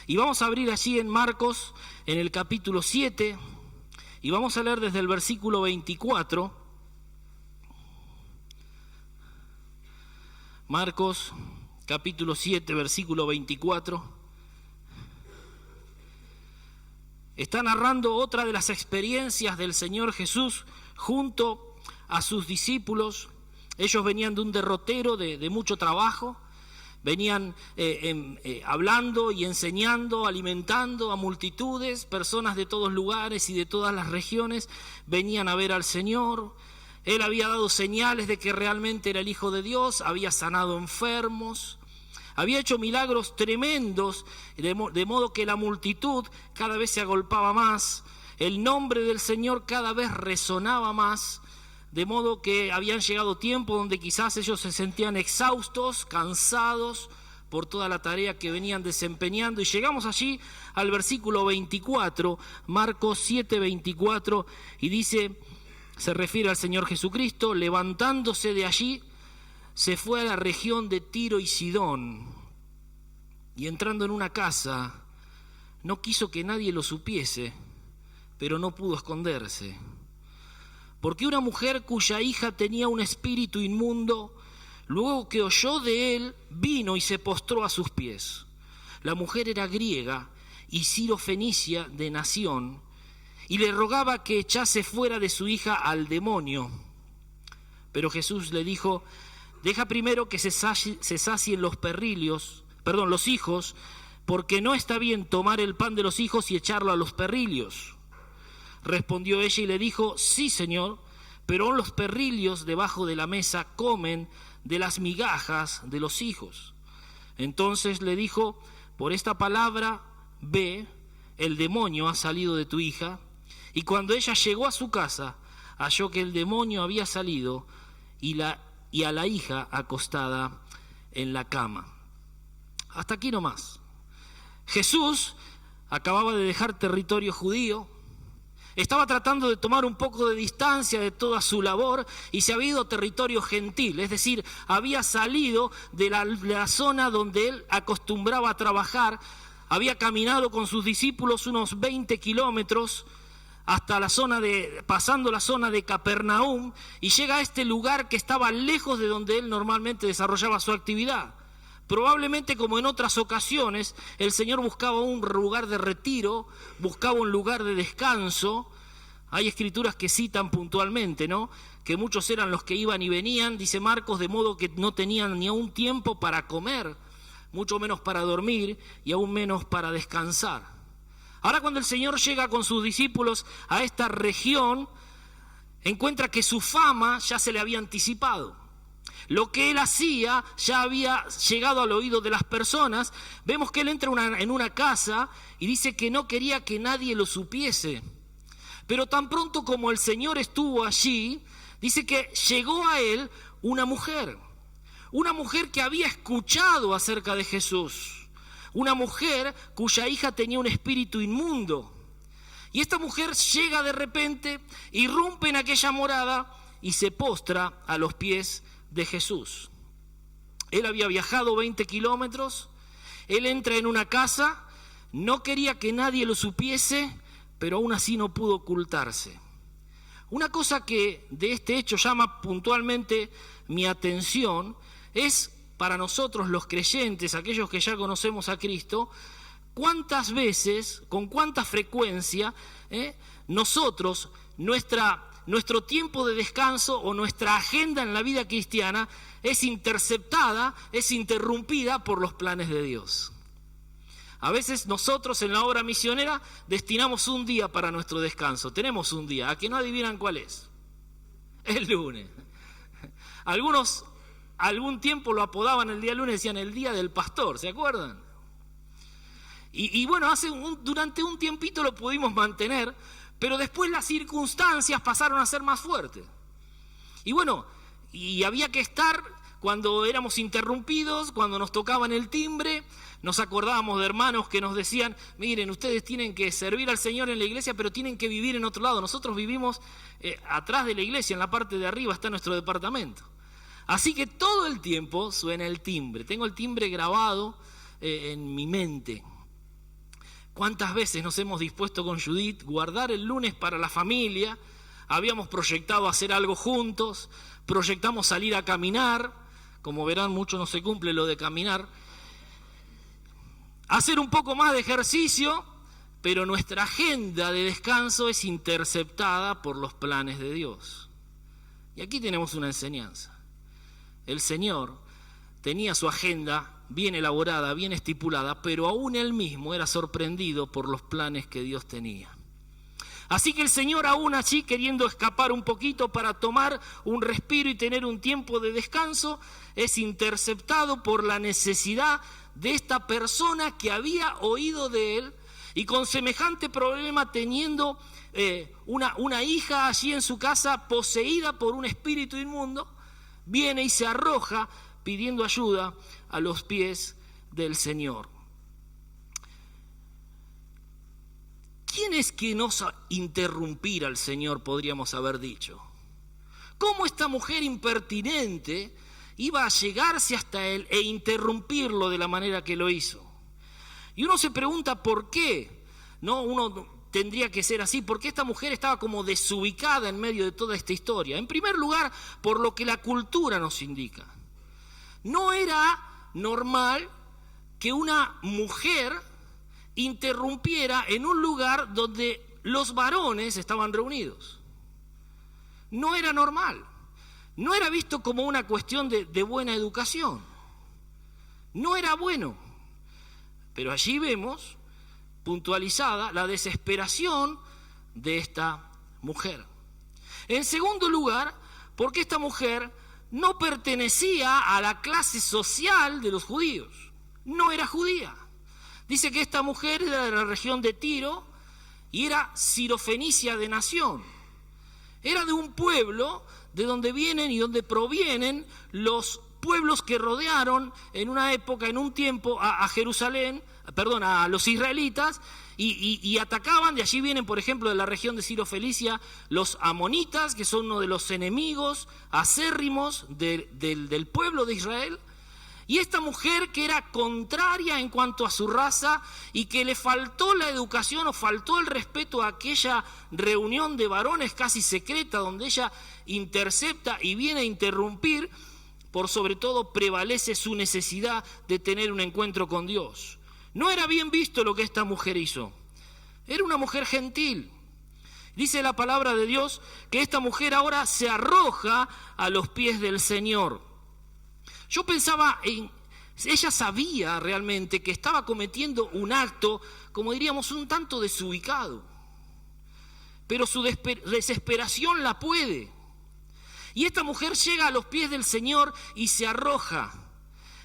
Y vamos a abrir allí en Marcos, en el capítulo 7, y vamos a leer desde el versículo 24. Marcos, capítulo 7, versículo 24. Está narrando otra de las experiencias del Señor Jesús junto a sus discípulos. Ellos venían de un derrotero de mucho trabajo. Venían hablando y enseñando, alimentando a multitudes, personas de todos lugares y de todas las regiones, venían a ver al Señor. Él había dado señales de que realmente era el Hijo de Dios, había sanado enfermos, había hecho milagros tremendos, de modo que la multitud cada vez se agolpaba más, el nombre del Señor cada vez resonaba más. De modo que habían llegado tiempos donde quizás ellos se sentían exhaustos, cansados por toda la tarea que venían desempeñando. Y llegamos allí al versículo 24, Marcos 7, 24, y dice, se refiere al Señor Jesucristo, levantándose de allí, se fue a la región de Tiro y Sidón. Y entrando en una casa, no quiso que nadie lo supiese, pero no pudo esconderse. Porque una mujer cuya hija tenía un espíritu inmundo, luego que oyó de él, vino y se postró a sus pies. La mujer era griega y sirofenicia de nación, y le rogaba que echase fuera de su hija al demonio. Pero Jesús le dijo, deja primero que se sacien los hijos, porque no está bien tomar el pan de los hijos y echarlo a los perrillos. Respondió ella y le dijo, sí, Señor, pero los perrillos debajo de la mesa comen de las migajas de los hijos. Entonces le dijo, por esta palabra, ve, el demonio ha salido de tu hija. Y cuando ella llegó a su casa, halló que el demonio había salido y a la hija acostada en la cama. Hasta aquí nomás. Jesús acababa de dejar territorio judío. Estaba tratando de tomar un poco de distancia de toda su labor y se había ido a territorio gentil, es decir, había salido de la zona donde él acostumbraba a trabajar, había caminado con sus discípulos unos 20 kilómetros hasta pasando la zona de Capernaum, y llega a este lugar que estaba lejos de donde él normalmente desarrollaba su actividad. Probablemente, como en otras ocasiones, el Señor buscaba un lugar de retiro, buscaba un lugar de descanso. Hay escrituras que citan puntualmente, ¿no?, que muchos eran los que iban y venían, dice Marcos, de modo que no tenían ni aún tiempo para comer, mucho menos para dormir y aún menos para descansar. Ahora, cuando el Señor llega con sus discípulos a esta región, encuentra que su fama ya se le había anticipado. Lo que él hacía ya había llegado al oído de las personas. Vemos que él entra en una casa y dice que no quería que nadie lo supiese. Pero tan pronto como el Señor estuvo allí, dice que llegó a él una mujer que había escuchado acerca de Jesús, una mujer cuya hija tenía un espíritu inmundo. Y esta mujer llega de repente, irrumpe en aquella morada y se postra a los pies de Jesús. Él había viajado 20 kilómetros, él entra en una casa, no quería que nadie lo supiese, pero aún así no pudo ocultarse. Una cosa que de este hecho llama puntualmente mi atención es, para nosotros los creyentes, aquellos que ya conocemos a Cristo, cuántas veces, con cuánta frecuencia, nosotros, nuestro tiempo de descanso o nuestra agenda en la vida cristiana es interceptada, es interrumpida por los planes de Dios. A veces nosotros en la obra misionera destinamos un día para nuestro descanso. Tenemos un día, ¿a que no adivinan cuál es? El lunes. Algunos algún tiempo lo apodaban el día lunes, decían el día del pastor, ¿se acuerdan? Y bueno, durante un tiempito lo pudimos mantener, pero después las circunstancias pasaron a ser más fuertes. Y bueno, y había que estar cuando éramos interrumpidos, cuando nos tocaban el timbre. Nos acordábamos de hermanos que nos decían, miren, ustedes tienen que servir al Señor en la iglesia, pero tienen que vivir en otro lado. Nosotros vivimos atrás de la iglesia, en la parte de arriba está nuestro departamento. Así que todo el tiempo suena el timbre. Tengo el timbre grabado en mi mente. ¿Cuántas veces nos hemos dispuesto con Judith guardar el lunes para la familia? Habíamos proyectado hacer algo juntos, proyectamos salir a caminar. Como verán, mucho no se cumple lo de caminar. Hacer un poco más de ejercicio, pero nuestra agenda de descanso es interceptada por los planes de Dios. Y aquí tenemos una enseñanza. El Señor tenía su agenda bien elaborada, bien estipulada, pero aún él mismo era sorprendido por los planes que Dios tenía. Así que el Señor, aún allí queriendo escapar un poquito para tomar un respiro y tener un tiempo de descanso, es interceptado por la necesidad de esta persona que había oído de él y con semejante problema teniendo una hija allí en su casa poseída por un espíritu inmundo, viene y se arroja pidiendo ayuda a los pies del Señor. ¿Quién es quien osa interrumpir al Señor, podríamos haber dicho? ¿Cómo esta mujer impertinente iba a llegarse hasta él e interrumpirlo de la manera que lo hizo? Y uno se pregunta por qué, ¿no? Uno tendría que ser así, porque esta mujer estaba como desubicada en medio de toda esta historia. En primer lugar, por lo que la cultura nos indica. No era normal que una mujer interrumpiera en un lugar donde los varones estaban reunidos. No era normal. No era visto como una cuestión de buena educación. No era bueno. Pero allí vemos puntualizada la desesperación de esta mujer. En segundo lugar, porque esta mujer no pertenecía a la clase social de los judíos, no era judía. Dice que esta mujer era de la región de Tiro y era sirofenicia de nación. Era de un pueblo de donde vienen y donde provienen los pueblos que rodearon en una época, en un tiempo, a Jerusalén, a los israelitas, y atacaban. De allí vienen, por ejemplo, de la región de Sirofenicia, los amonitas, que son uno de los enemigos acérrimos del pueblo de Israel. Y esta mujer, que era contraria en cuanto a su raza y que le faltó la educación o faltó el respeto a aquella reunión de varones casi secreta donde ella intercepta y viene a interrumpir, por sobre todo prevalece su necesidad de tener un encuentro con Dios. No era bien visto lo que esta mujer hizo. Era una mujer gentil. Dice la palabra de Dios que esta mujer ahora se arroja a los pies del Señor. Yo pensaba ella sabía realmente que estaba cometiendo un acto, como diríamos, un tanto desubicado. Pero su desesperación la puede. Y esta mujer llega a los pies del Señor y se arroja.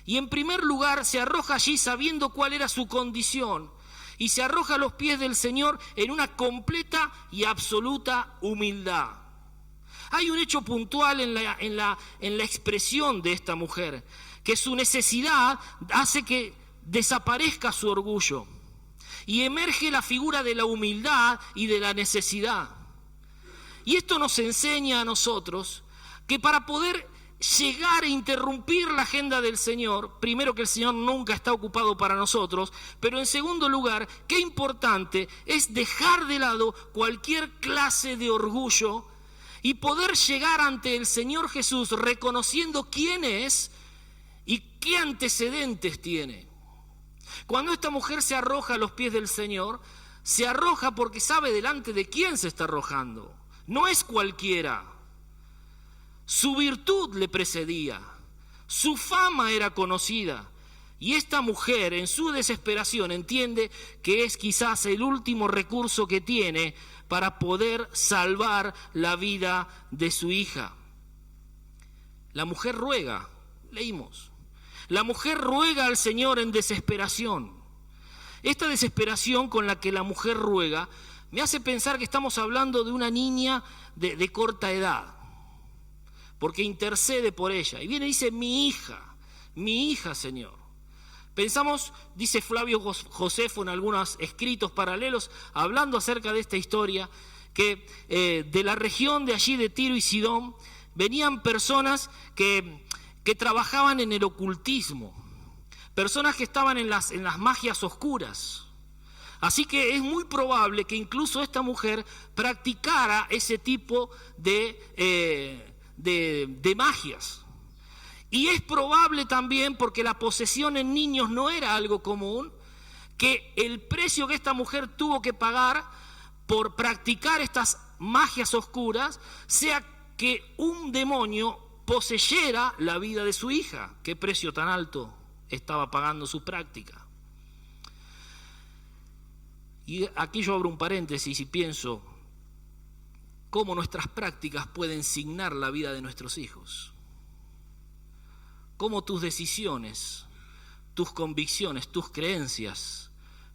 Y en primer lugar se arroja allí sabiendo cuál era su condición. Y se arroja a los pies del Señor en una completa y absoluta humildad. Hay un hecho puntual en la expresión de esta mujer, que su necesidad hace que desaparezca su orgullo y emerge la figura de la humildad y de la necesidad. Y esto nos enseña a nosotros que para poder llegar a interrumpir la agenda del Señor, primero que el Señor nunca está ocupado para nosotros, pero en segundo lugar, qué importante es dejar de lado cualquier clase de orgullo y poder llegar ante el Señor Jesús reconociendo quién es y qué antecedentes tiene. Cuando esta mujer se arroja a los pies del Señor, se arroja porque sabe delante de quién se está arrojando. No es cualquiera. Su virtud le precedía, su fama era conocida Y esta mujer, en su desesperación, entiende que es quizás el último recurso que tiene para poder salvar la vida de su hija. La mujer ruega, leímos. La mujer ruega al Señor en desesperación. Esta desesperación con la que la mujer ruega me hace pensar que estamos hablando de una niña de corta edad, porque intercede por ella. Y viene y dice, mi hija, Señor. Pensamos, dice Flavio Josefo en algunos escritos paralelos, hablando acerca de esta historia, que de la región de allí de Tiro y Sidón venían personas que trabajaban en el ocultismo, personas que estaban en las magias oscuras. Así que es muy probable que incluso esta mujer practicara ese tipo de magias. Y es probable también, porque la posesión en niños no era algo común, que el precio que esta mujer tuvo que pagar por practicar estas magias oscuras sea que un demonio poseyera la vida de su hija. ¿Qué precio tan alto estaba pagando su práctica? Y aquí yo abro un paréntesis y pienso cómo nuestras prácticas pueden signar la vida de nuestros hijos. Cómo tus decisiones, tus convicciones, tus creencias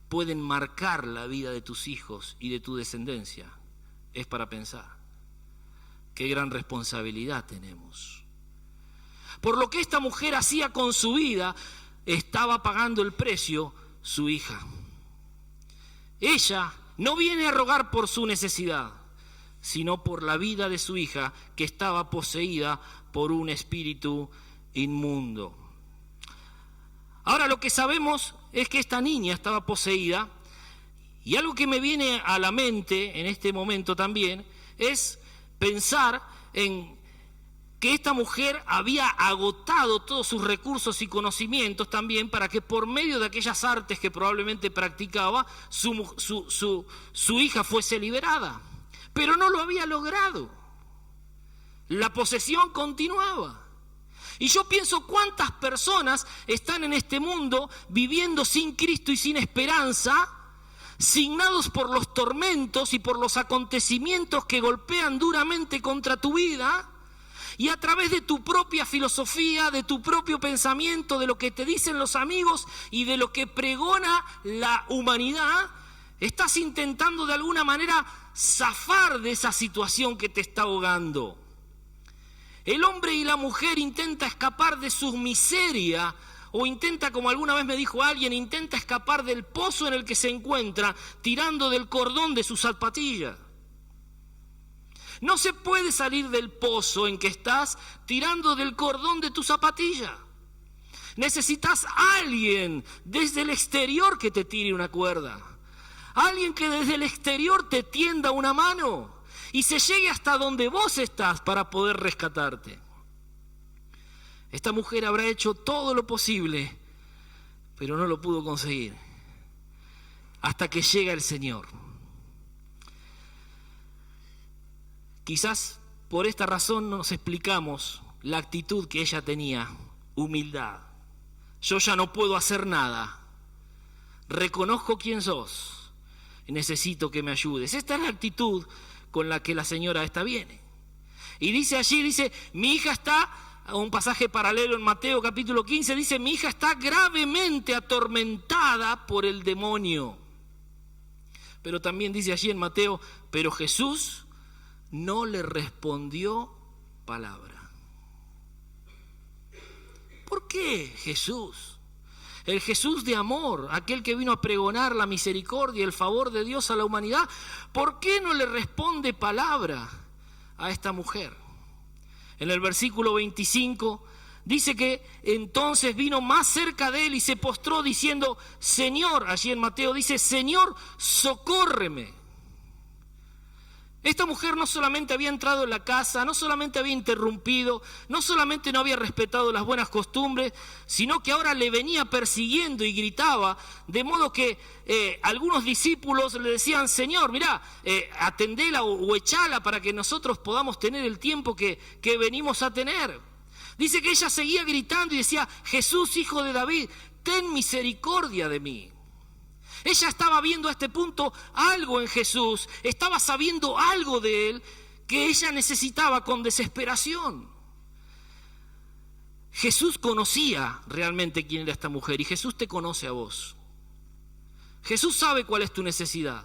pueden marcar la vida de tus hijos y de tu descendencia. Es para pensar. Qué gran responsabilidad tenemos. Por lo que esta mujer hacía con su vida, estaba pagando el precio su hija. Ella no viene a rogar por su necesidad, sino por la vida de su hija, que estaba poseída por un espíritu inmundo. Ahora, lo que sabemos es que esta niña estaba poseída, y algo que me viene a la mente en este momento también es pensar en que esta mujer había agotado todos sus recursos y conocimientos también para que por medio de aquellas artes que probablemente practicaba, su hija fuese liberada. Pero no lo había logrado. La posesión continuaba. Y yo pienso cuántas personas están en este mundo viviendo sin Cristo y sin esperanza, signados por los tormentos y por los acontecimientos que golpean duramente contra tu vida, y a través de tu propia filosofía, de tu propio pensamiento, de lo que te dicen los amigos y de lo que pregona la humanidad, estás intentando de alguna manera zafar de esa situación que te está ahogando. El hombre y la mujer intenta escapar de su miseria, o intenta, como alguna vez me dijo alguien, intenta escapar del pozo en el que se encuentra tirando del cordón de su zapatilla. No se puede salir del pozo en que estás tirando del cordón de tu zapatilla. Necesitas a alguien desde el exterior que te tire una cuerda. Alguien que desde el exterior te tienda una mano y se llegue hasta donde vos estás para poder rescatarte. Esta mujer habrá hecho todo lo posible, pero no lo pudo conseguir. Hasta que llega el Señor. Quizás por esta razón nos explicamos la actitud que ella tenía, humildad. Yo ya no puedo hacer nada. Reconozco quién sos y necesito que me ayudes. Esta es la actitud con la que la señora esta viene. Y dice allí, mi hija está, un pasaje paralelo en Mateo capítulo 15, dice, mi hija está gravemente atormentada por el demonio. Pero también dice allí en Mateo, pero Jesús no le respondió palabra. ¿Por qué Jesús? El Jesús de amor, aquel que vino a pregonar la misericordia y el favor de Dios a la humanidad, ¿por qué no le responde palabra a esta mujer? En el versículo 25 dice que entonces vino más cerca de él y se postró diciendo, Señor, allí en Mateo dice, Señor, socórreme. Esta mujer no solamente había entrado en la casa, no solamente había interrumpido, no solamente no había respetado las buenas costumbres, sino que ahora le venía persiguiendo y gritaba, de modo que algunos discípulos le decían, Señor, mirá, atendela o echala para que nosotros podamos tener el tiempo que venimos a tener. Dice que ella seguía gritando y decía, Jesús, hijo de David, ten misericordia de mí. Ella estaba viendo a este punto algo en Jesús, estaba sabiendo algo de él que ella necesitaba con desesperación. Jesús conocía realmente quién era esta mujer y Jesús te conoce a vos. Jesús sabe cuál es tu necesidad.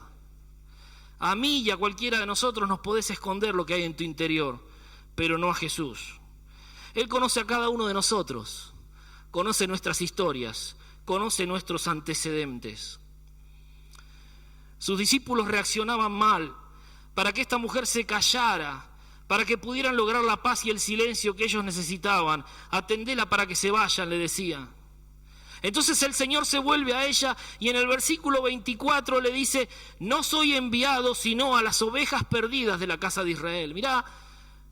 A mí y a cualquiera de nosotros nos podés esconder lo que hay en tu interior, pero no a Jesús. Él conoce a cada uno de nosotros, conoce nuestras historias, conoce nuestros antecedentes. Sus discípulos reaccionaban mal para que esta mujer se callara, para que pudieran lograr la paz y el silencio que ellos necesitaban. Atendela para que se vayan, le decía. Entonces el Señor se vuelve a ella y en el versículo 24 le dice: no soy enviado sino a las ovejas perdidas de la casa de Israel. Mirá,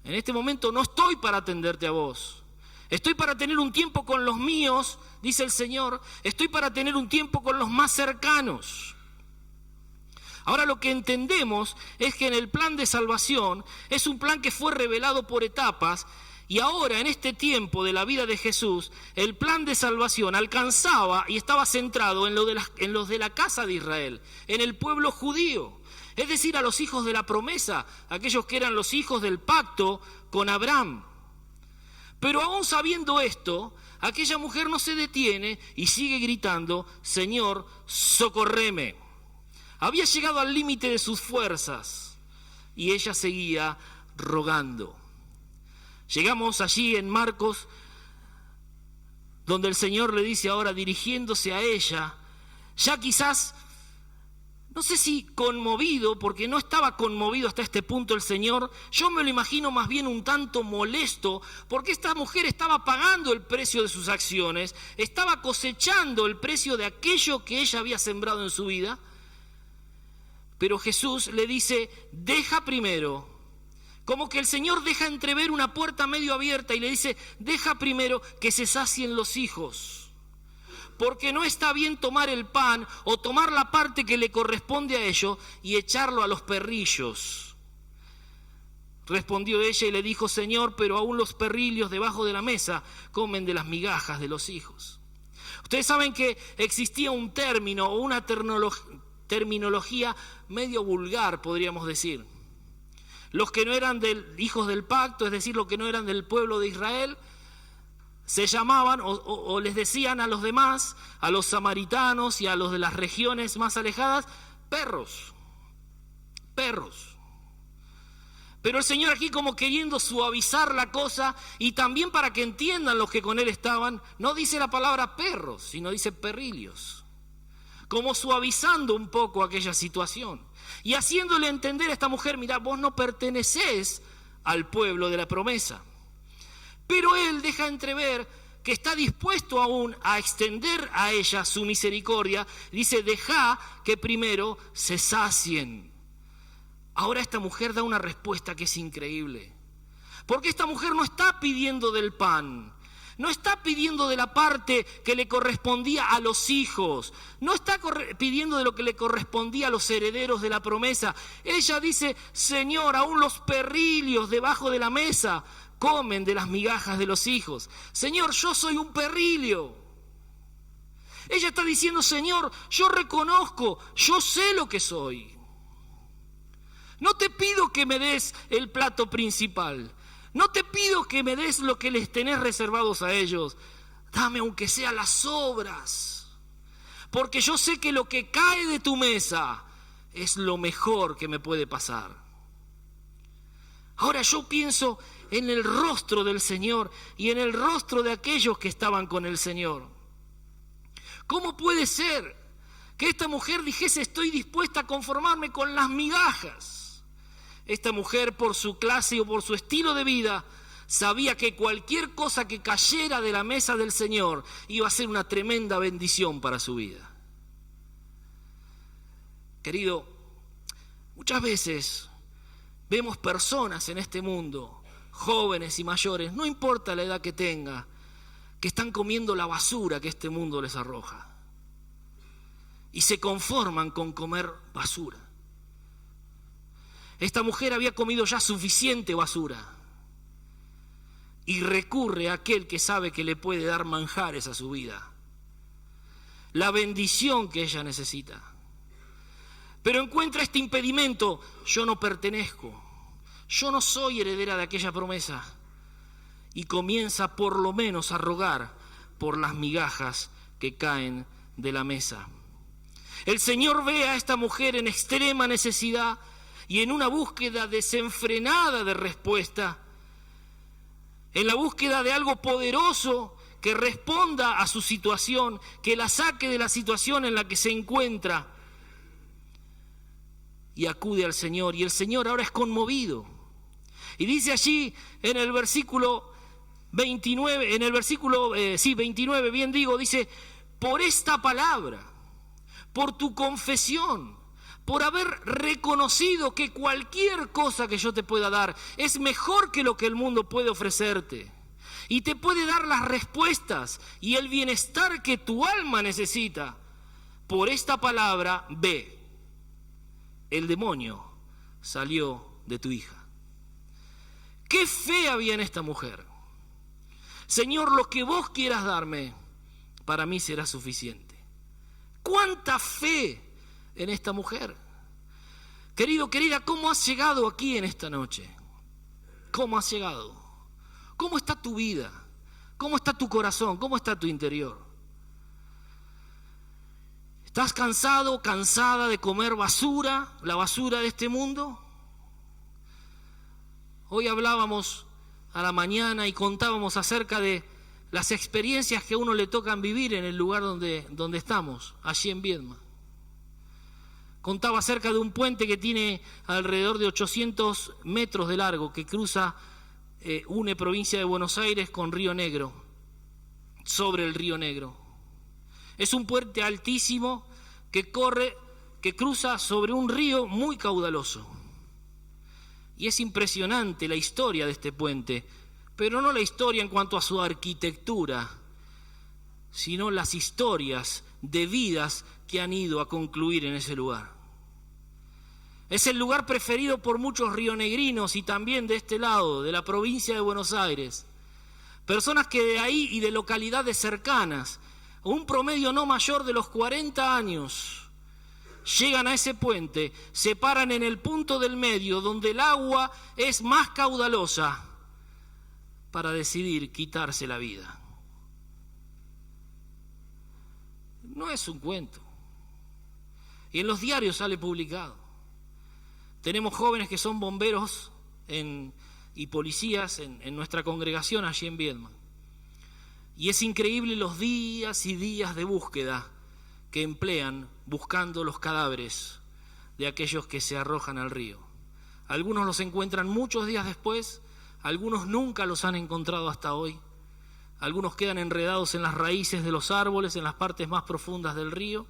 en este momento no estoy para atenderte a vos. Estoy para tener un tiempo con los míos, dice el Señor. Estoy para tener un tiempo con los más cercanos. Ahora lo que entendemos es que en el plan de salvación es un plan que fue revelado por etapas y ahora en este tiempo de la vida de Jesús el plan de salvación alcanzaba y estaba centrado en los de la casa de Israel, en el pueblo judío, es decir, a los hijos de la promesa, aquellos que eran los hijos del pacto con Abraham. Pero aún sabiendo esto, aquella mujer no se detiene y sigue gritando: Señor, socórreme. Había llegado al límite de sus fuerzas y ella seguía rogando. Llegamos allí en Marcos, donde el Señor le dice ahora, dirigiéndose a ella, ya quizás, no sé si conmovido, porque no estaba conmovido hasta este punto el Señor, yo me lo imagino más bien un tanto molesto, porque esta mujer estaba pagando el precio de sus acciones, estaba cosechando el precio de aquello que ella había sembrado en su vida. Pero Jesús le dice: deja primero, como que el Señor deja entrever una puerta medio abierta y le dice: deja primero que se sacien los hijos, porque no está bien tomar el pan o tomar la parte que le corresponde a ellos y echarlo a los perrillos. Respondió ella y le dijo: Señor, pero aún los perrillos debajo de la mesa comen de las migajas de los hijos. Ustedes saben que existía un término o una terminología medio vulgar, podríamos decir. Los que no eran hijos del pacto, es decir, los que no eran del pueblo de Israel, se llamaban o les decían a los demás, a los samaritanos y a los de las regiones más alejadas, perros. Pero el Señor aquí, como queriendo suavizar la cosa y también para que entiendan los que con él estaban, no dice la palabra perros, sino dice perrillos, como suavizando un poco aquella situación y haciéndole entender a esta mujer: mirá, vos no pertenecés al pueblo de la promesa. Pero él deja entrever que está dispuesto aún a extender a ella su misericordia. Dice: deja que primero se sacien. Ahora esta mujer da una respuesta que es increíble, porque esta mujer no está pidiendo del pan, no está pidiendo de la parte que le correspondía a los hijos, no está pidiendo de lo que le correspondía a los herederos de la promesa. Ella dice: Señor, aún los perrillos debajo de la mesa comen de las migajas de los hijos. Señor, yo soy un perrillo. Ella está diciendo: Señor, yo reconozco, yo sé lo que soy. No te pido que me des el plato principal. No te pido que me des lo que les tenés reservados a ellos. Dame aunque sea las sobras. Porque yo sé que lo que cae de tu mesa es lo mejor que me puede pasar. Ahora yo pienso en el rostro del Señor y en el rostro de aquellos que estaban con el Señor. ¿Cómo puede ser que esta mujer dijese: estoy dispuesta a conformarme con las migajas? Esta mujer, por su clase o por su estilo de vida, sabía que cualquier cosa que cayera de la mesa del Señor iba a ser una tremenda bendición para su vida. Querido, muchas veces vemos personas en este mundo, jóvenes y mayores, no importa la edad que tenga, que están comiendo la basura que este mundo les arroja y se conforman con comer basura. Esta mujer había comido ya suficiente basura y recurre a aquel que sabe que le puede dar manjares a su vida. la bendición que ella necesita. Pero encuentra este impedimento: yo no pertenezco, yo no soy heredera de aquella promesa. Y comienza por lo menos a rogar por las migajas que caen de la mesa. El Señor ve a esta mujer en extrema necesidad y en una búsqueda desenfrenada de respuesta, en la búsqueda de algo poderoso que responda a su situación, que la saque de la situación en la que se encuentra. Y acude al Señor, y el Señor ahora es conmovido. Y dice allí en el versículo 29, 29, bien digo, dice: por esta palabra, por tu confesión, por haber reconocido que cualquier cosa que yo te pueda dar es mejor que lo que el mundo puede ofrecerte, y te puede dar las respuestas y el bienestar que tu alma necesita, por esta palabra, ve, el demonio salió de tu hija. ¿Qué fe había en esta mujer? Señor, lo que vos quieras darme, para mí será suficiente. ¿Cuánta fe en esta mujer? Querido, querida, ¿cómo has llegado aquí en esta noche? ¿Cómo has llegado? ¿Cómo está tu vida? ¿Cómo está tu corazón? ¿Cómo está tu interior? ¿Estás cansado, cansada de comer basura, la basura de este mundo? Hoy hablábamos a la mañana y contábamos acerca de las experiencias que a uno le tocan vivir en el lugar donde estamos, allí en Viedma. Contaba acerca de un puente que tiene alrededor de 800 metros de largo, que une provincia de Buenos Aires con Río Negro, sobre el Río Negro. Es un puente altísimo que cruza sobre un río muy caudaloso. Y es impresionante la historia de este puente, pero no la historia en cuanto a su arquitectura, sino las historias de vidas que han ido a concluir en ese lugar. Es el lugar preferido por muchos rionegrinos y también de este lado, de la provincia de Buenos Aires. Personas que de ahí y de localidades cercanas, un promedio no mayor de los 40 años, llegan a ese puente, se paran en el punto del medio donde el agua es más caudalosa para decidir quitarse la vida. No es un cuento. Y en los diarios sale publicado. Tenemos jóvenes que son bomberos y policías en nuestra congregación allí en Viedma. Y es increíble los días y días de búsqueda que emplean buscando los cadáveres de aquellos que se arrojan al río. Algunos los encuentran muchos días después, algunos nunca los han encontrado hasta hoy, algunos quedan enredados en las raíces de los árboles, en las partes más profundas del río.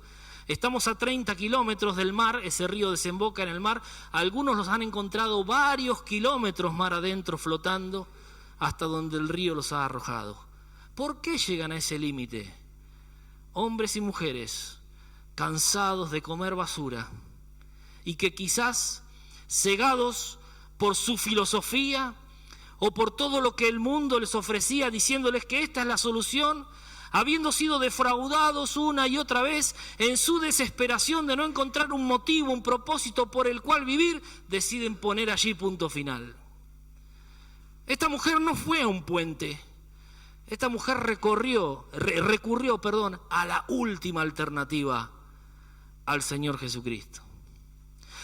Estamos a 30 kilómetros del mar, ese río desemboca en el mar, algunos los han encontrado varios kilómetros mar adentro flotando hasta donde el río los ha arrojado. ¿Por qué llegan a ese límite? Hombres y mujeres cansados de comer basura y que quizás cegados por su filosofía o por todo lo que el mundo les ofrecía diciéndoles que esta es la solución, habiendo sido defraudados una y otra vez en su desesperación de no encontrar un motivo, un propósito por el cual vivir, deciden poner allí punto final. Esta mujer no fue a un puente. Esta mujer recurrió a la última alternativa, al Señor Jesucristo.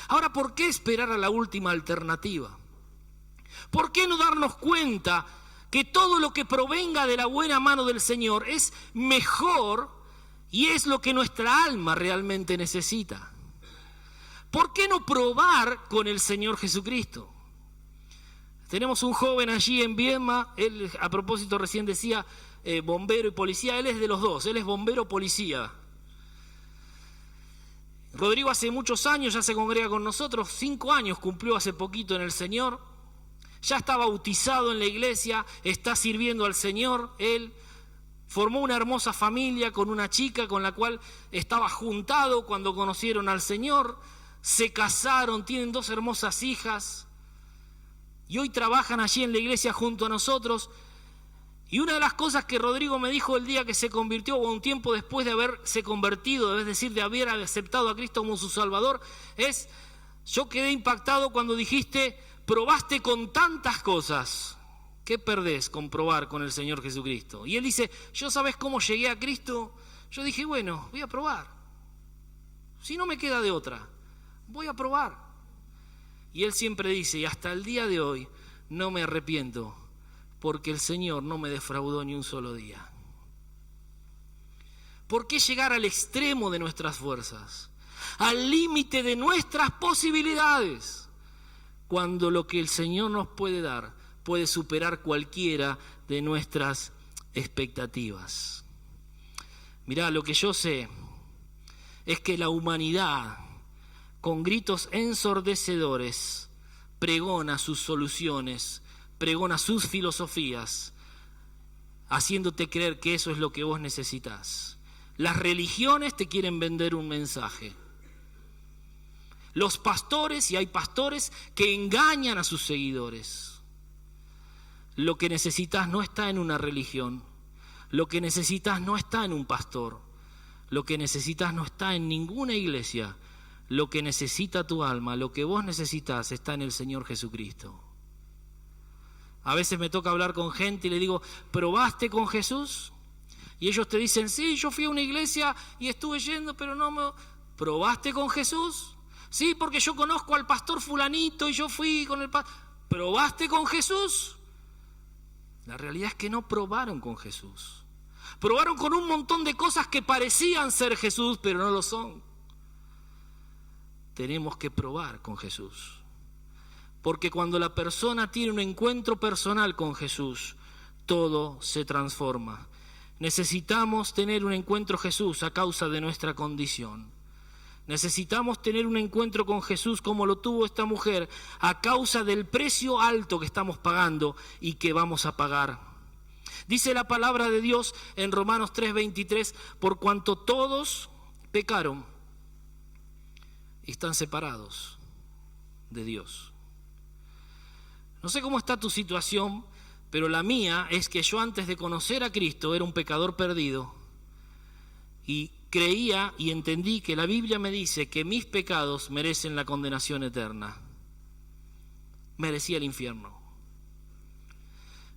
Ahora, ¿por qué esperar a la última alternativa? ¿Por qué no darnos cuenta que todo lo que provenga de la buena mano del Señor es mejor y es lo que nuestra alma realmente necesita? ¿Por qué no probar con el Señor Jesucristo? Tenemos un joven allí en Viedma, él a propósito recién decía bombero y policía, él es de los dos, él es bombero policía. Rodrigo hace muchos años ya se congrega con nosotros, 5 años cumplió hace poquito en el Señor, ya está bautizado en la iglesia, está sirviendo al Señor, él formó una hermosa familia con una chica con la cual estaba juntado cuando conocieron al Señor, se casaron, tienen 2 hermosas hijas, y hoy trabajan allí en la iglesia junto a nosotros. Y una de las cosas que Rodrigo me dijo el día que se convirtió, o un tiempo después de haberse convertido, es decir, de haber aceptado a Cristo como su Salvador, es: yo quedé impactado cuando dijiste, probaste con tantas cosas, ¿qué perdés con probar con el Señor Jesucristo? Y él dice, ¿yo sabes cómo llegué a Cristo? Yo dije, bueno, voy a probar. Si no me queda de otra, voy a probar. Y él siempre dice, y hasta el día de hoy no me arrepiento, porque el Señor no me defraudó ni un solo día. ¿Por qué llegar al extremo de nuestras fuerzas, al límite de nuestras posibilidades, cuando lo que el Señor nos puede dar puede superar cualquiera de nuestras expectativas? Mirá, lo que yo sé es que la humanidad, con gritos ensordecedores, pregona sus soluciones, pregona sus filosofías, haciéndote creer que eso es lo que vos necesitas. Las religiones te quieren vender un mensaje. Los pastores, y hay pastores que engañan a sus seguidores. Lo que necesitas no está en una religión. Lo que necesitas no está en un pastor. Lo que necesitas no está en ninguna iglesia. Lo que necesita tu alma, lo que vos necesitas, está en el Señor Jesucristo. A veces me toca hablar con gente y le digo, ¿probaste con Jesús? Y ellos te dicen, sí, yo fui a una iglesia y estuve yendo, pero no me... ¿Probaste con Jesús? Sí, porque yo conozco al pastor fulanito y yo fui con el pastor. ¿Probaste con Jesús? La realidad es que no probaron con Jesús. Probaron con un montón de cosas que parecían ser Jesús, pero no lo son. Tenemos que probar con Jesús. Porque cuando la persona tiene un encuentro personal con Jesús, todo se transforma. Necesitamos tener un encuentro con Jesús a causa de nuestra condición. Necesitamos tener un encuentro con Jesús como lo tuvo esta mujer a causa del precio alto que estamos pagando y que vamos a pagar. Dice la palabra de Dios en Romanos 3:23, por cuanto todos pecaron y están separados de Dios. No sé cómo está tu situación, pero la mía es que yo antes de conocer a Cristo era un pecador perdido y creía y entendí que la Biblia me dice que mis pecados merecen la condenación eterna. Merecía el infierno.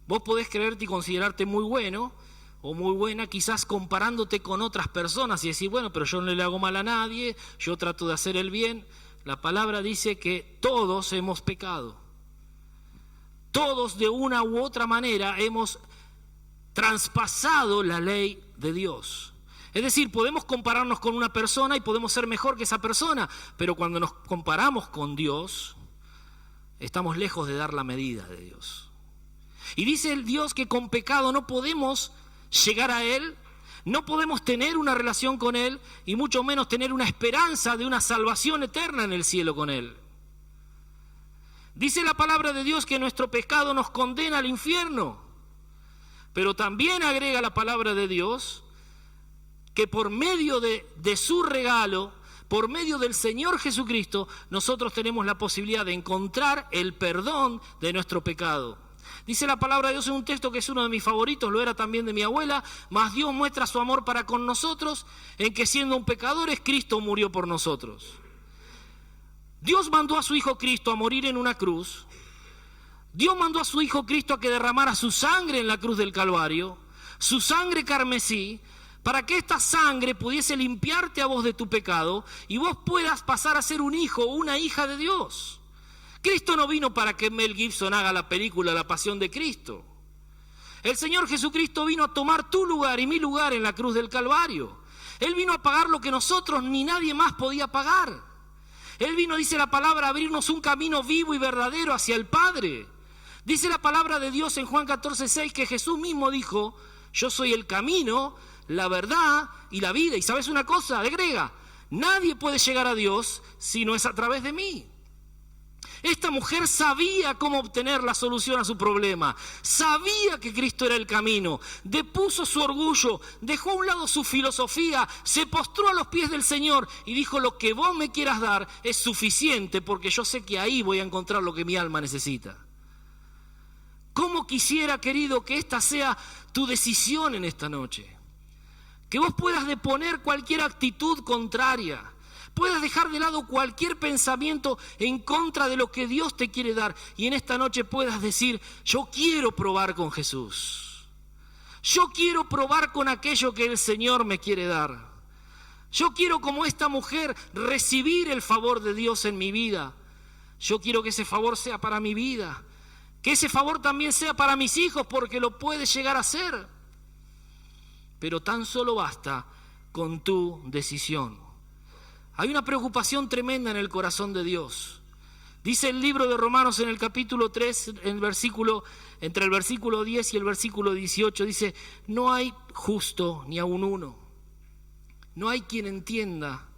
Vos podés creerte y considerarte muy bueno o muy buena, quizás comparándote con otras personas y decir, bueno, pero yo no le hago mal a nadie, yo trato de hacer el bien. La palabra dice que todos hemos pecado. Todos de una u otra manera hemos traspasado la ley de Dios. Es decir, podemos compararnos con una persona y podemos ser mejor que esa persona, pero cuando nos comparamos con Dios, estamos lejos de dar la medida de Dios. Y dice el Dios que con pecado no podemos llegar a Él, no podemos tener una relación con Él y mucho menos tener una esperanza de una salvación eterna en el cielo con Él. Dice la palabra de Dios que nuestro pecado nos condena al infierno, pero también agrega la palabra de Dios que por medio de su regalo, por medio del Señor Jesucristo, nosotros tenemos la posibilidad de encontrar el perdón de nuestro pecado. Dice la palabra de Dios en un texto que es uno de mis favoritos, lo era también de mi abuela, mas Dios muestra su amor para con nosotros, en que siendo un pecadores, Cristo murió por nosotros. Dios mandó a su Hijo Cristo a morir en una cruz. Dios mandó a su Hijo Cristo a que derramara su sangre en la cruz del Calvario, su sangre carmesí, para que esta sangre pudiese limpiarte a vos de tu pecado y vos puedas pasar a ser un hijo o una hija de Dios. Cristo no vino para que Mel Gibson haga la película La Pasión de Cristo. El Señor Jesucristo vino a tomar tu lugar y mi lugar en la cruz del Calvario. Él vino a pagar lo que nosotros ni nadie más podía pagar. Él vino, dice la palabra, a abrirnos un camino vivo y verdadero hacia el Padre. Dice la palabra de Dios en Juan 14:6 que Jesús mismo dijo, yo soy el camino, la verdad y la vida. Y ¿sabes una cosa? Agrega, nadie puede llegar a Dios si no es a través de mí. Esta mujer sabía cómo obtener la solución a su problema, sabía que Cristo era el camino, depuso su orgullo, dejó a un lado su filosofía, se postró a los pies del Señor y dijo, lo que vos me quieras dar es suficiente porque yo sé que ahí voy a encontrar lo que mi alma necesita. ¿Cómo quisiera, querido, que esta sea tu decisión en esta noche? Que vos puedas deponer cualquier actitud contraria, puedas dejar de lado cualquier pensamiento en contra de lo que Dios te quiere dar, y en esta noche puedas decir: yo quiero probar con Jesús. Yo quiero probar con aquello que el Señor me quiere dar. Yo quiero, como esta mujer, recibir el favor de Dios en mi vida. Yo quiero que ese favor sea para mi vida, que ese favor también sea para mis hijos, porque lo puede llegar a ser. Pero tan solo basta con tu decisión. Hay una preocupación tremenda en el corazón de Dios. Dice el libro de Romanos en el capítulo 3, entre el versículo 10 y el versículo 18, dice: no hay justo ni aun uno. No hay quien entienda,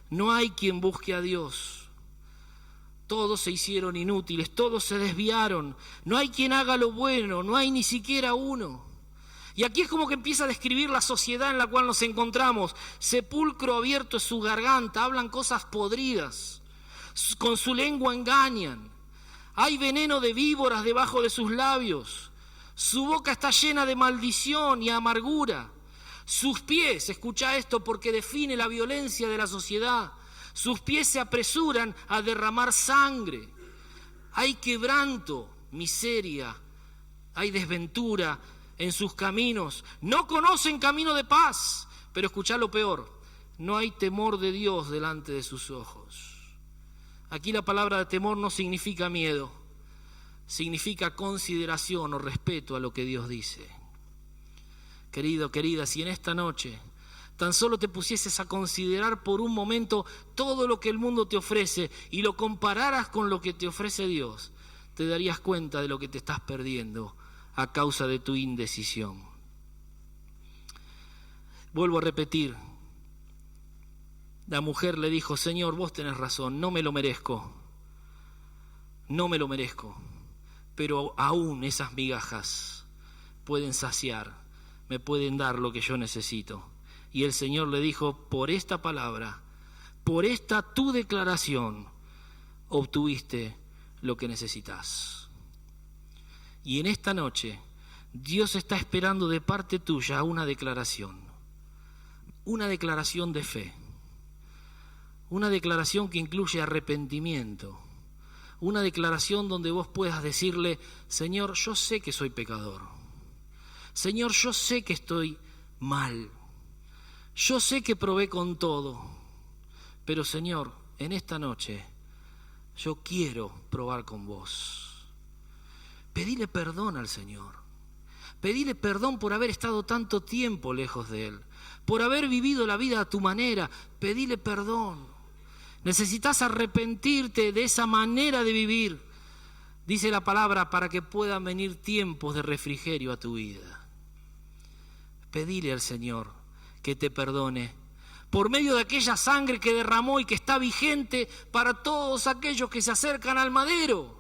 no hay quien busque a Dios. Todos se hicieron inútiles, todos se desviaron. No hay quien haga lo bueno, no hay ni siquiera uno. Y aquí es como que empieza a describir la sociedad en la cual nos encontramos. Sepulcro abierto es su garganta, hablan cosas podridas, con su lengua engañan. Hay veneno de víboras debajo de sus labios. Su boca está llena de maldición y amargura. Sus pies, escucha esto porque define la violencia de la sociedad, sus pies se apresuran a derramar sangre. Hay quebranto, miseria, hay desventura en sus caminos. No conocen camino de paz, pero escuchá lo peor: no hay temor de Dios delante de sus ojos. Aquí la palabra de temor no significa miedo, significa consideración o respeto a lo que Dios dice. Querido, querida, si en esta noche tan solo te pusieses a considerar por un momento todo lo que el mundo te ofrece y lo compararas con lo que te ofrece Dios, te darías cuenta de lo que te estás perdiendo a causa de tu indecisión. Vuelvo a repetir, la mujer le dijo: Señor, vos tenés razón, no me lo merezco, pero aún esas migajas pueden saciar, me pueden dar lo que yo necesito. Y el Señor le dijo: por esta palabra, por esta tu declaración, obtuviste lo que necesitas. Y en esta noche, Dios está esperando de parte tuya una declaración de fe, una declaración que incluye arrepentimiento, una declaración donde vos puedas decirle: Señor, yo sé que soy pecador. Señor, yo sé que estoy mal, yo sé que probé con todo, pero Señor, en esta noche yo quiero probar con vos. Pedile perdón al Señor, pedile perdón por haber estado tanto tiempo lejos de Él, por haber vivido la vida a tu manera. Pedile perdón. Necesitas arrepentirte de esa manera de vivir, dice la palabra, para que puedan venir tiempos de refrigerio a tu vida. Pedile al Señor que te perdone por medio de aquella sangre que derramó y que está vigente para todos aquellos que se acercan al madero.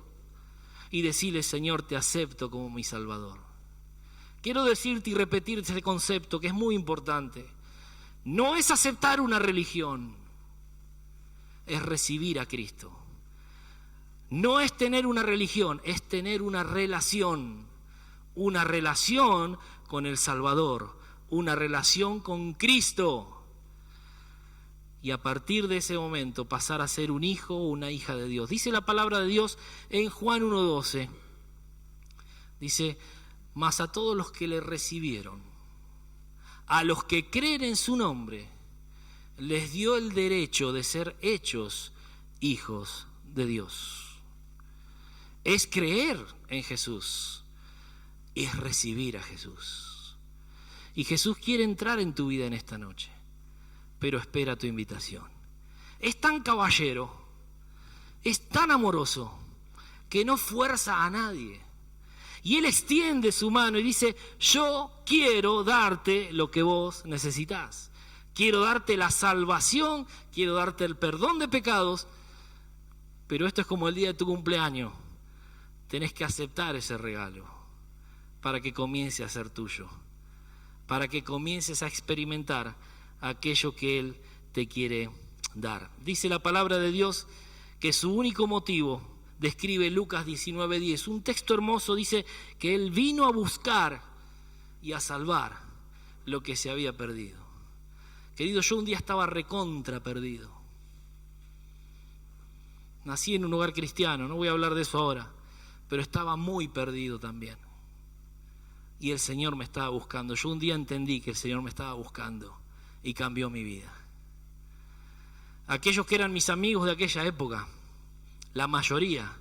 Y decirle: Señor, te acepto como mi Salvador. Quiero decirte y repetirte ese concepto que es muy importante. No es aceptar una religión, es recibir a Cristo. No es tener una religión, es tener una relación con el Salvador, una relación con Cristo. Y a partir de ese momento pasar a ser un hijo o una hija de Dios. Dice la palabra de Dios en Juan 1:12. Dice: mas a todos los que le recibieron, a los que creen en su nombre, les dio el derecho de ser hechos hijos de Dios. Es creer en Jesús, es recibir a Jesús. Y Jesús quiere entrar en tu vida en esta noche, pero espera tu invitación. Es tan caballero, es tan amoroso, que no fuerza a nadie. Y Él extiende su mano y dice: yo quiero darte lo que vos necesitas. Quiero darte la salvación, quiero darte el perdón de pecados, pero esto es como el día de tu cumpleaños. Tenés que aceptar ese regalo para que comience a ser tuyo, para que comiences a experimentar aquello que Él te quiere dar. Dice la palabra de Dios que su único motivo describe Lucas 19:10. Un texto hermoso, dice que Él vino a buscar y a salvar lo que se había perdido. Querido, yo un día estaba recontra perdido. Nací en un hogar cristiano, no voy a hablar de eso ahora, pero estaba muy perdido también. Y el Señor me estaba buscando. Yo un día entendí que el Señor me estaba buscando y cambió mi vida. Aquellos que eran mis amigos de aquella época, la mayoría,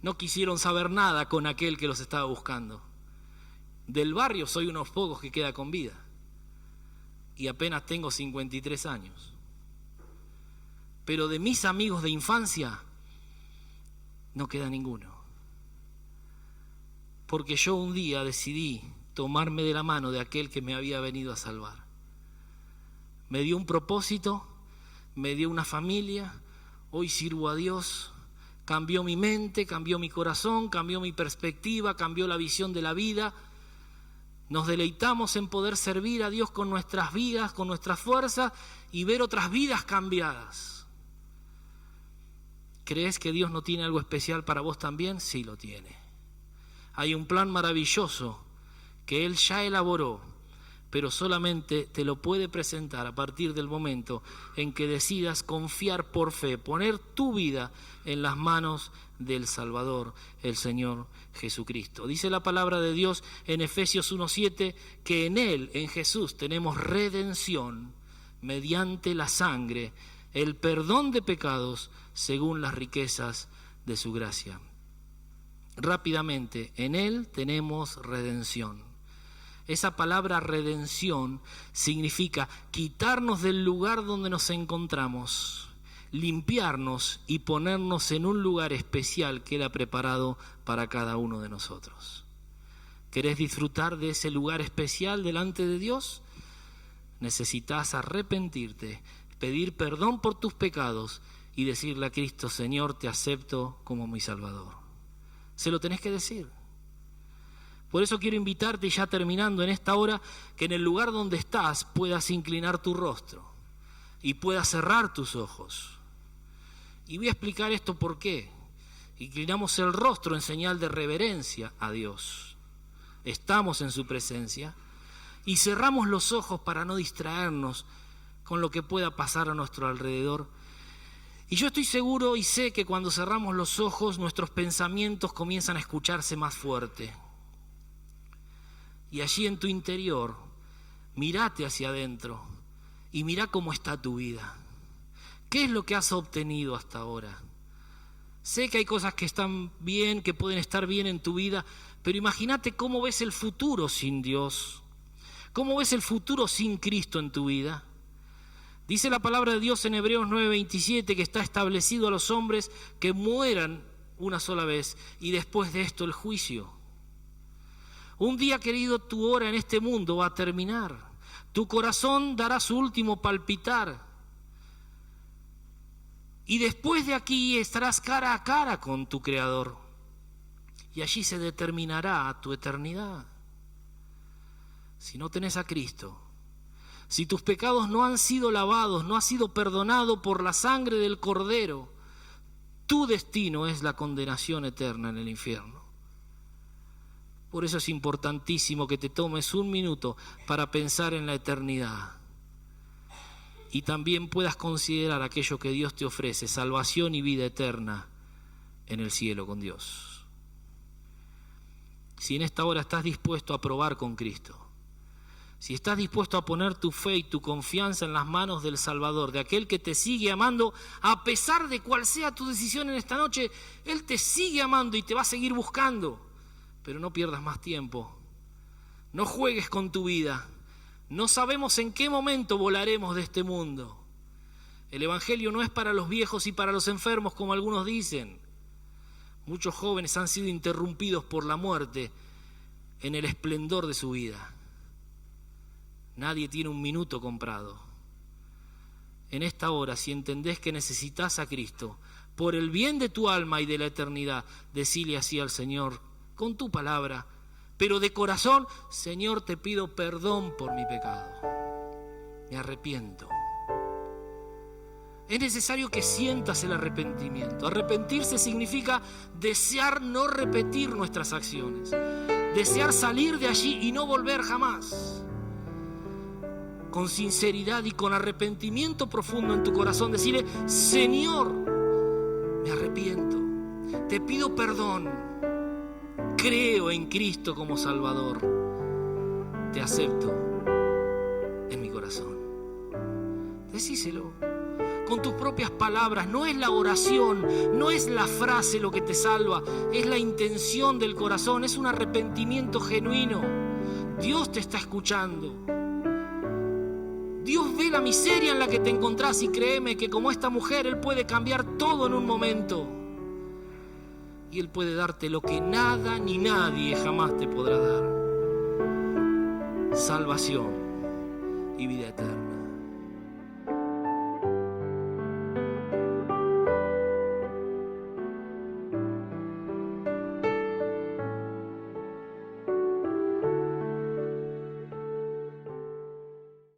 no quisieron saber nada con aquel que los estaba buscando. Del barrio soy unos pocos que queda con vida. Y apenas tengo 53 años. Pero de mis amigos de infancia, no queda ninguno. Porque yo un día decidí tomarme de la mano de aquel que me había venido a salvar. Me dio un propósito, me dio una familia, hoy sirvo a Dios, cambió mi mente, cambió mi corazón, cambió mi perspectiva, cambió la visión de la vida. Nos deleitamos en poder servir a Dios con nuestras vidas, con nuestras fuerzas y ver otras vidas cambiadas. ¿Crees que Dios no tiene algo especial para vos también? Sí lo tiene. Hay un plan maravilloso que Él ya elaboró, pero solamente te lo puede presentar a partir del momento en que decidas confiar por fe, poner tu vida en las manos del Salvador, el Señor Jesucristo. Dice la palabra de Dios en Efesios 1:7 que en Él, en Jesús, tenemos redención mediante la sangre, el perdón de pecados según las riquezas de su gracia. Rápidamente, en Él tenemos redención. Esa palabra redención significa quitarnos del lugar donde nos encontramos, limpiarnos y ponernos en un lugar especial que Él ha preparado para cada uno de nosotros. ¿Querés disfrutar de ese lugar especial delante de Dios? Necesitas arrepentirte, pedir perdón por tus pecados y decirle a Cristo: Señor, te acepto como mi Salvador. Se lo tenés que decir. Por eso quiero invitarte, ya terminando en esta hora, que en el lugar donde estás puedas inclinar tu rostro y puedas cerrar tus ojos. Y voy a explicar esto por qué. Inclinamos el rostro en señal de reverencia a Dios. Estamos en su presencia y cerramos los ojos para no distraernos con lo que pueda pasar a nuestro alrededor. Y yo estoy seguro y sé que cuando cerramos los ojos nuestros pensamientos comienzan a escucharse más fuerte. Y allí en tu interior, mírate hacia adentro y mira cómo está tu vida. ¿Qué es lo que has obtenido hasta ahora? Sé que hay cosas que están bien, que pueden estar bien en tu vida, pero imagínate cómo ves el futuro sin Dios. ¿Cómo ves el futuro sin Cristo en tu vida? Dice la palabra de Dios en Hebreos 9:27 que está establecido a los hombres que mueran una sola vez y después de esto el juicio. Un día, querido, tu hora en este mundo va a terminar. Tu corazón dará su último palpitar. Y después de aquí estarás cara a cara con tu Creador. Y allí se determinará tu eternidad. Si no tenés a Cristo, si tus pecados no han sido lavados, no has sido perdonado por la sangre del Cordero, tu destino es la condenación eterna en el infierno. Por eso es importantísimo que te tomes un minuto para pensar en la eternidad y también puedas considerar aquello que Dios te ofrece, salvación y vida eterna en el cielo con Dios. Si en esta hora estás dispuesto a probar con Cristo, si estás dispuesto a poner tu fe y tu confianza en las manos del Salvador, de aquel que te sigue amando, a pesar de cuál sea tu decisión en esta noche, Él te sigue amando y te va a seguir buscando. Pero no pierdas más tiempo. No juegues con tu vida. No sabemos en qué momento volaremos de este mundo. El Evangelio no es para los viejos y para los enfermos, como algunos dicen. Muchos jóvenes han sido interrumpidos por la muerte en el esplendor de su vida. Nadie tiene un minuto comprado. En esta hora, si entendés que necesitas a Cristo, por el bien de tu alma y de la eternidad, decile así al Señor, con tu palabra, pero de corazón: Señor, te pido perdón por mi pecado. Me arrepiento. Es necesario que sientas el arrepentimiento. Arrepentirse significa desear no repetir nuestras acciones, desear salir de allí y no volver jamás. Con sinceridad y con arrepentimiento profundo en tu corazón, decirle: Señor, me arrepiento, te pido perdón, creo en Cristo como Salvador, te acepto en mi corazón. Decíselo con tus propias palabras. No es la oración, no es la frase lo que te salva, es la intención del corazón, es un arrepentimiento genuino. Dios te está escuchando. Dios ve la miseria en la que te encontrás y créeme que como esta mujer, Él puede cambiar todo en un momento. Y Él puede darte lo que nada ni nadie jamás te podrá dar: salvación y vida eterna.